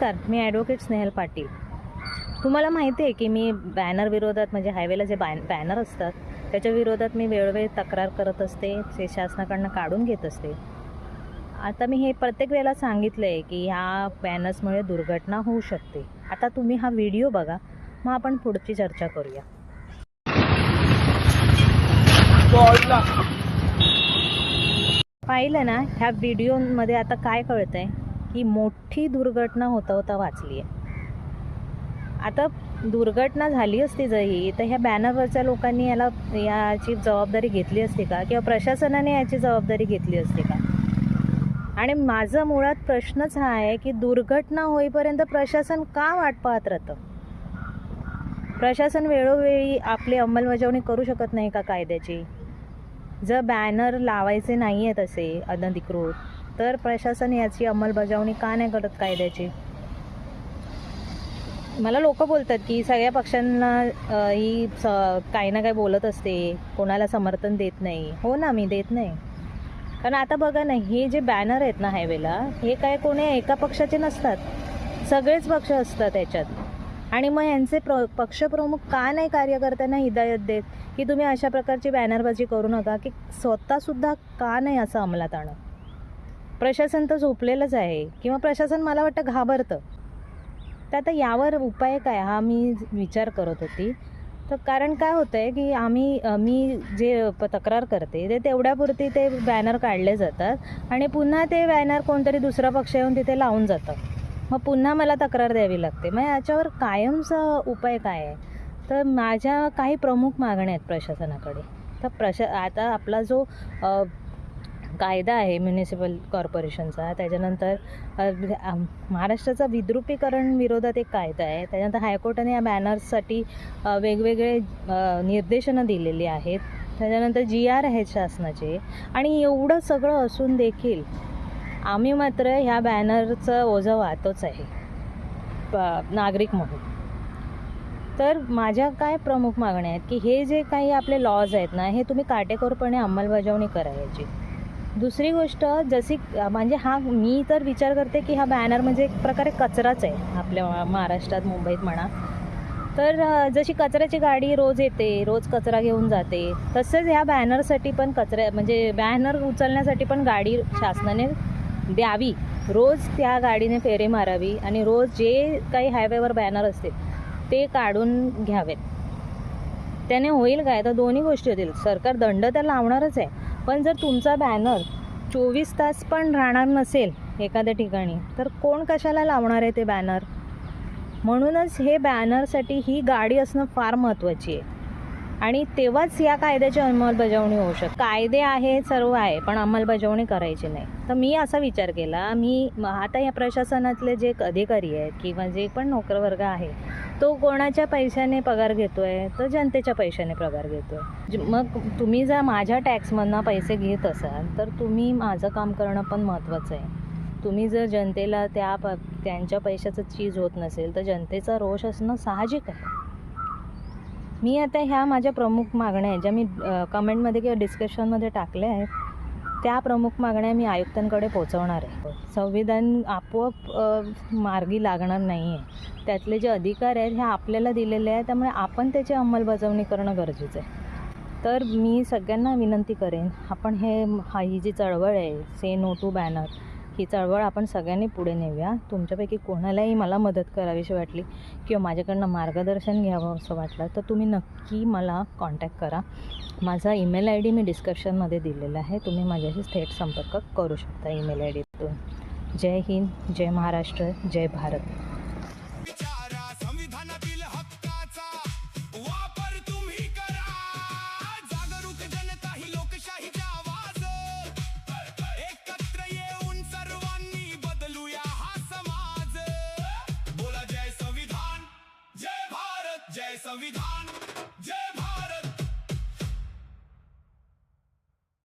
नमस्कार, मी ॲडव्होकेट स्नेहल पाटील. तुम्हाला माहिती आहे की मी बॅनर विरोधात म्हणजे हायवेला जे बॅनर असतात त्याच्या विरोधात मी वेळोवेळी तक्रार करत असते, ते शासनाकडनं काढून घेत असते. आता मी हे प्रत्येक वेळेला सांगितलं आहे की ह्या बॅनर्समुळे दुर्घटना होऊ शकते. आता तुम्ही हा व्हिडिओ बघा, मग आपण पुढची चर्चा करूया. पाहिलं ना, ह्या व्हिडिओमध्ये आता काय कळतं आहे की मोठी दुर्घटना होता होता वाचली आहे. आता दुर्घटना झाली असती जरी तर ह्या बॅनरवरच्या लोकांनी याची जबाबदारी घेतली असती का, किंवा प्रशासनाने याची जबाबदारी घेतली असती का? आणि माझा मुळात प्रश्नच हा आहे की दुर्घटना होईपर्यंत प्रशासन का वाट पाहत राहतं? प्रशासन वेळोवेळी आपली अंमलबजावणी करू शकत नाही का कायद्याची? जर बॅनर लावायचे नाही आहेत असे अनधिकृत, तर प्रशासन याची अंमलबजावणी का नाही करत कायद्याची? मला लोक बोलतात की सगळ्या पक्षांना ही काही ना काही बोलत असते, कोणाला समर्थन देत नाही. हो ना, मी देत नाही. कारण आता बघा ना, हे जे बॅनर आहेत ना हायवेला, हे काय कोणी एका पक्षाचे नसतात, सगळेच पक्ष असतात त्याच्यात. आणि मग यांचे पक्षप्रमुख का नाही कार्यकर्त्यांना हिदायत देत की तुम्ही अशा प्रकारची बॅनरबाजी करू नका, की स्वतःसुद्धा का नाही असं अंमलात आणत? प्रशासन तर झोपलेलंच आहे, किंवा प्रशासन मला वाटतं घाबरतं. तर आता यावर उपाय काय हा मी विचार करत होती. तर कारण काय होतं आहे की मी जे तक्रार करते ते तेवढ्यापुरती ते बॅनर काढले जातात आणि पुन्हा ते बॅनर कोणतरी दुसरा पक्ष येऊन तिथे लावून जातं. मग पुन्हा मला तक्रार द्यावी लागते. मग याच्यावर कायमचा उपाय काय आहे? तर माझ्या काही प्रमुख मागण्या आहेत प्रशासनाकडे. तर आता आपला जो कायदा आहे म्युनिसिपल कॉर्पोरेशनचा, त्याच्यानंतर महाराष्ट्राचा विद्रुपीकरण विरोधात एक कायदा आहे, त्याच्यानंतर हायकोर्टाने या बॅनर्ससाठी वेगवेगळे निर्देशनं दिलेली आहेत, त्याच्यानंतर GR आहेत शासनाचे. आणि एवढं सगळं असून देखील आम्ही मात्र ह्या बॅनरचं ओझं वाहतोच आहे नागरिक म्हणून. तर माझ्या काय प्रमुख मागण्या आहेत की हे जे काही आपले लॉज आहेत ना, हे तुम्ही काटेकोरपणे अंमलबजावणी करायची. दुसरी गोष्ट, जशी म्हणजे मी तर विचार करते की हा बॅनर म्हणजे एक प्रकारे कचराच आहे आपल्या महाराष्ट्रात, मुंबईत म्हणा. तर जशी कचऱ्याची गाडी रोज येते, रोज कचरा घेऊन जाते, तसंच ह्या बॅनरसाठी पण म्हणजे बॅनर उचलण्यासाठी पण गाडी शासनाने द्यावी. रोज त्या गाडीने फेरी मारावी आणि रोज जे काही हायवेवर बॅनर असतील ते काढून घ्यावेत. त्याने होईल काय? तर दोन्ही गोष्टी होतील. सरकार दंड तर लावणारच आहे, पण जर तुमचा बॅनर 24 तास पण राहणार नसेल एखाद्या ठिकाणी, तर कोण कशाला लावणार आहे ते बॅनर? म्हणूनच हे बॅनरसाठी ही गाडी असणं फार महत्त्वाची आहे. आणि तेव्हाच या कायद्याची अंमलबजावणी होऊ शकते. कायदे आहे, सर्व आहे, पण अंमलबजावणी करायची नाही. तर मी असा विचार केला, आता या प्रशासनातले जे अधिकारी आहेत किंवा जे पण नोकरवर्ग आहे, तो कोणाच्या पैशाने पगार घेतो आहे? तर जनतेच्या पैशाने पगार घेतो आहे. मग तुम्ही जर माझ्या टॅक्समधनं पैसे घेत असाल तर तुम्ही माझं काम करणं पण महत्त्वाचं आहे. तुम्ही जर जनतेला त्यांच्या पैशाचं चीज होत नसेल तर जनतेचा रोष असणं साहजिक आहे. मी आता ह्या माझ्या प्रमुख मागण्या आहेत, ज्या मी कमेंटमध्ये किंवा डिस्कशनमध्ये टाकल्या आहेत, त्या प्रमुख मागण्या मी आयुक्तांकडे पोचवणार आहे. संविधान आपोआप मार्गी लागणार नाही आहे. त्यातले जे अधिकार आहेत हे आपल्याला दिलेले आहेत, त्यामुळे आपण त्याची अंमलबजावणी करणं गरजेचं आहे. तर मी सगळ्यांना विनंती करेन, आपण ही जी चळवळ आहे से नो टू बॅनर, ही चळवळ आपण सगळ्यांनी पुढे नेऊया. तुमच्यापैकी कोणालाही मला मदत करावीशी वाटली किंवा माझ्याकडनं मार्गदर्शन घ्यावं असं वाटलं तर तुम्ही नक्की मला कॉन्टॅक्ट करा. माझा ईमेल ID मी डिस्क्रिप्शनमध्ये दिलेला आहे. तुम्ही माझ्याशी थेट संपर्क करू शकता ईमेल IDतून. जय हिंद, जय महाराष्ट्र, जय भारत. जय संविधान.